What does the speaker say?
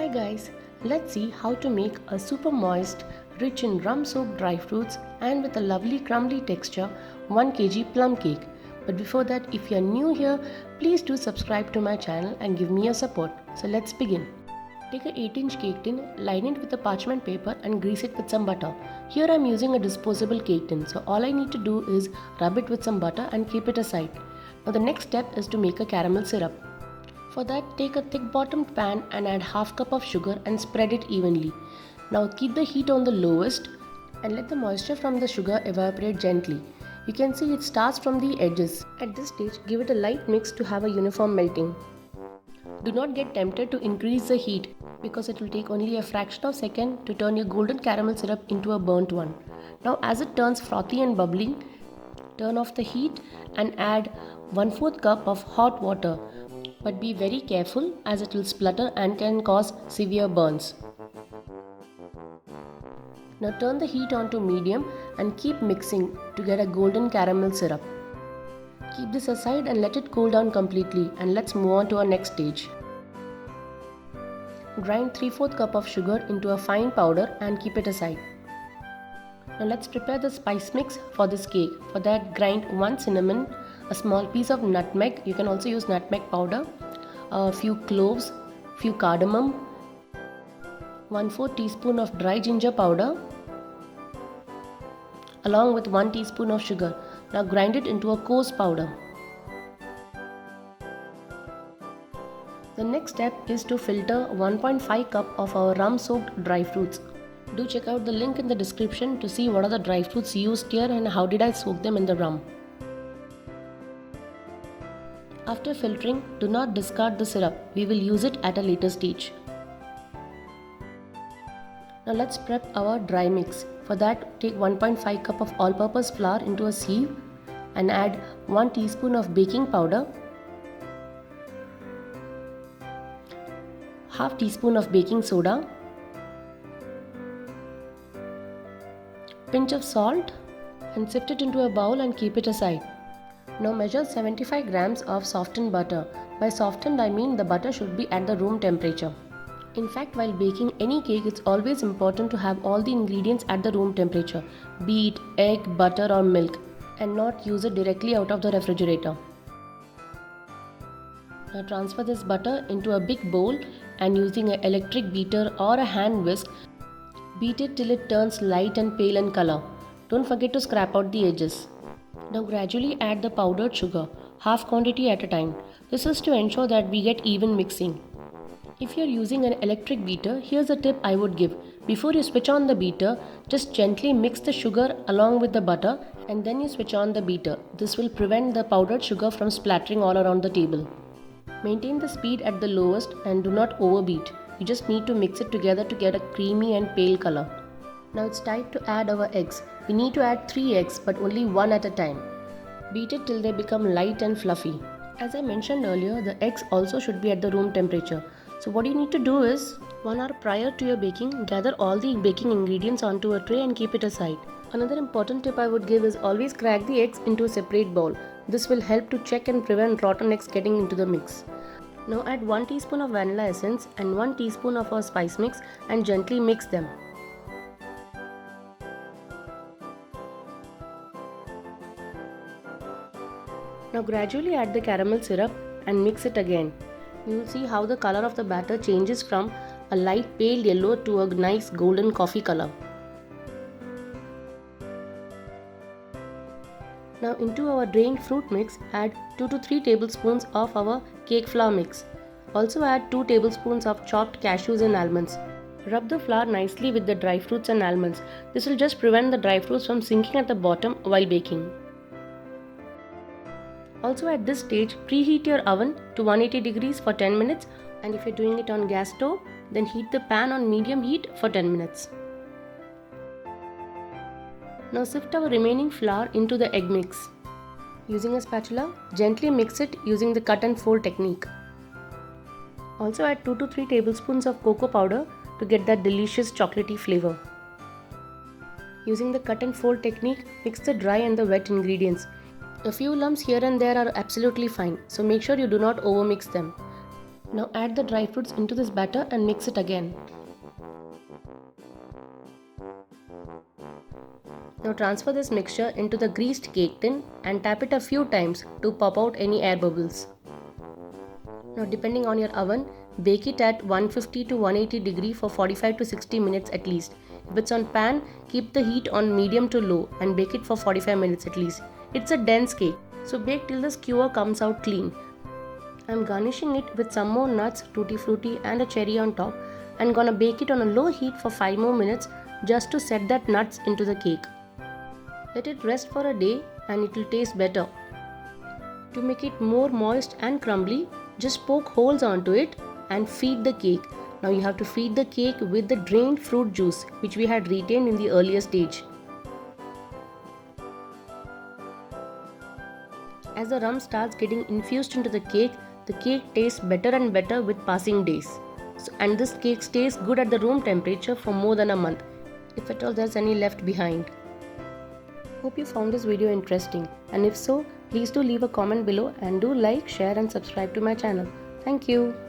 Hi guys, let's see how to make a super moist, rich in rum-soaked dry fruits and with a lovely crumbly texture 1 kg plum cake. But before that, if you are new here, please do subscribe to my channel and give me your support. So let's begin. Take a 8-inch cake tin, line it with a parchment paper and grease it with some butter. Here I am using a disposable cake tin, so all I need to do is rub it with some butter and keep it aside. Now the next step is to make a caramel syrup. For that, take a thick bottomed pan and add half cup of sugar and spread it evenly. Now keep the heat on the lowest and let the moisture from the sugar evaporate gently. You can see it starts from the edges. At this stage, give it a light mix to have a uniform melting. Do not get tempted to increase the heat because it will take only a fraction of a second to turn your golden caramel syrup into a burnt one. Now as it turns frothy and bubbling, turn off the heat and add 1/4 cup of hot water. But be very careful as it will splutter and can cause severe burns. Now turn the heat on to medium and keep mixing to get a golden caramel syrup. Keep this aside and let it cool down completely, and let's move on to our next stage. Grind 3/4 cup of sugar into a fine powder and keep it aside. Now let's prepare the spice mix for this cake. For that, grind 1 cinnamon, a small piece of nutmeg, you can also use nutmeg powder, a few cloves, few cardamom, 1/4 teaspoon of dry ginger powder along with 1 teaspoon of sugar. Now grind it into a coarse powder. The next step is to filter 1.5 cup of our rum soaked dry fruits. Do check out the link in the description to see what are the dry fruits used here and how did I soak them in the rum. After filtering, do not discard the syrup. We will use it at a later stage. Now let's prep our dry mix. For that, take 1.5 cup of all-purpose flour into a sieve and add 1 teaspoon of baking powder, half teaspoon of baking soda, pinch of salt, and sift it into a bowl and keep it aside. Now measure 75 grams of softened butter. By softened I mean the butter should be at the room temperature. In fact, while baking any cake, it's always important to have all the ingredients at the room temperature, be it egg, butter or milk, and not use it directly out of the refrigerator. Now transfer this butter into a big bowl and using an electric beater or a hand whisk, beat it till it turns light and pale in color. Don't forget to scrape out the edges. Now gradually add the powdered sugar, half quantity at a time. This is to ensure that we get even mixing. If you are using an electric beater, here's a tip I would give. Before you switch on the beater, just gently mix the sugar along with the butter and then you switch on the beater. This will prevent the powdered sugar from splattering all around the table. Maintain the speed at the lowest and do not overbeat. You just need to mix it together to get a creamy and pale color. Now it's time to add our eggs. We need to add 3 eggs but only 1 at a time. Beat it till they become light and fluffy. As I mentioned earlier, the eggs also should be at the room temperature. So what you need to do is, 1 hour prior to your baking, gather all the baking ingredients onto a tray and keep it aside. Another important tip I would give is always crack the eggs into a separate bowl. This will help to check and prevent rotten eggs getting into the mix. Now add 1 teaspoon of vanilla essence and 1 teaspoon of our spice mix and gently mix them. Now gradually add the caramel syrup and mix it again. You will see how the color of the batter changes from a light pale yellow to a nice golden coffee color. Now into our drained fruit mix, add 2 to 3 tablespoons of our cake flour mix. Also add 2 tablespoons of chopped cashews and almonds. Rub the flour nicely with the dry fruits and almonds. This will just prevent the dry fruits from sinking at the bottom while baking. Also at this stage, preheat your oven to 180 degrees for 10 minutes, and if you're doing it on gas stove, then heat the pan on medium heat for 10 minutes. Now sift our remaining flour into the egg mix. Using a spatula, gently mix it using the cut and fold technique. Also add 2 to 3 tablespoons of cocoa powder to get that delicious chocolatey flavor. Using the cut and fold technique, mix the dry and the wet ingredients. A few lumps here and there are absolutely fine, so make sure you do not overmix them. Now add the dry fruits into this batter and mix it again. Now transfer this mixture into the greased cake tin and tap it a few times to pop out any air bubbles. Now depending on your oven, bake it at 150 to 180 degree for 45 to 60 minutes at least. If it's on pan, keep the heat on medium to low and bake it for 45 minutes at least. It's a dense cake, so bake till the skewer comes out clean. I'm garnishing it with some more nuts, tutti frutti and a cherry on top, and gonna bake it on a low heat for 5 more minutes just to set that nuts into the cake. Let it rest for a day and it will taste better. To make it more moist and crumbly, just poke holes onto it and feed the cake. Now you have to feed the cake with the drained fruit juice which we had retained in the earlier stage. As the rum starts getting infused into the cake tastes better and better with passing days. And this cake stays good at the room temperature for more than a month, if at all there's any left behind. Hope you found this video interesting, and if so, please do leave a comment below and do like, share and subscribe to my channel. Thank you.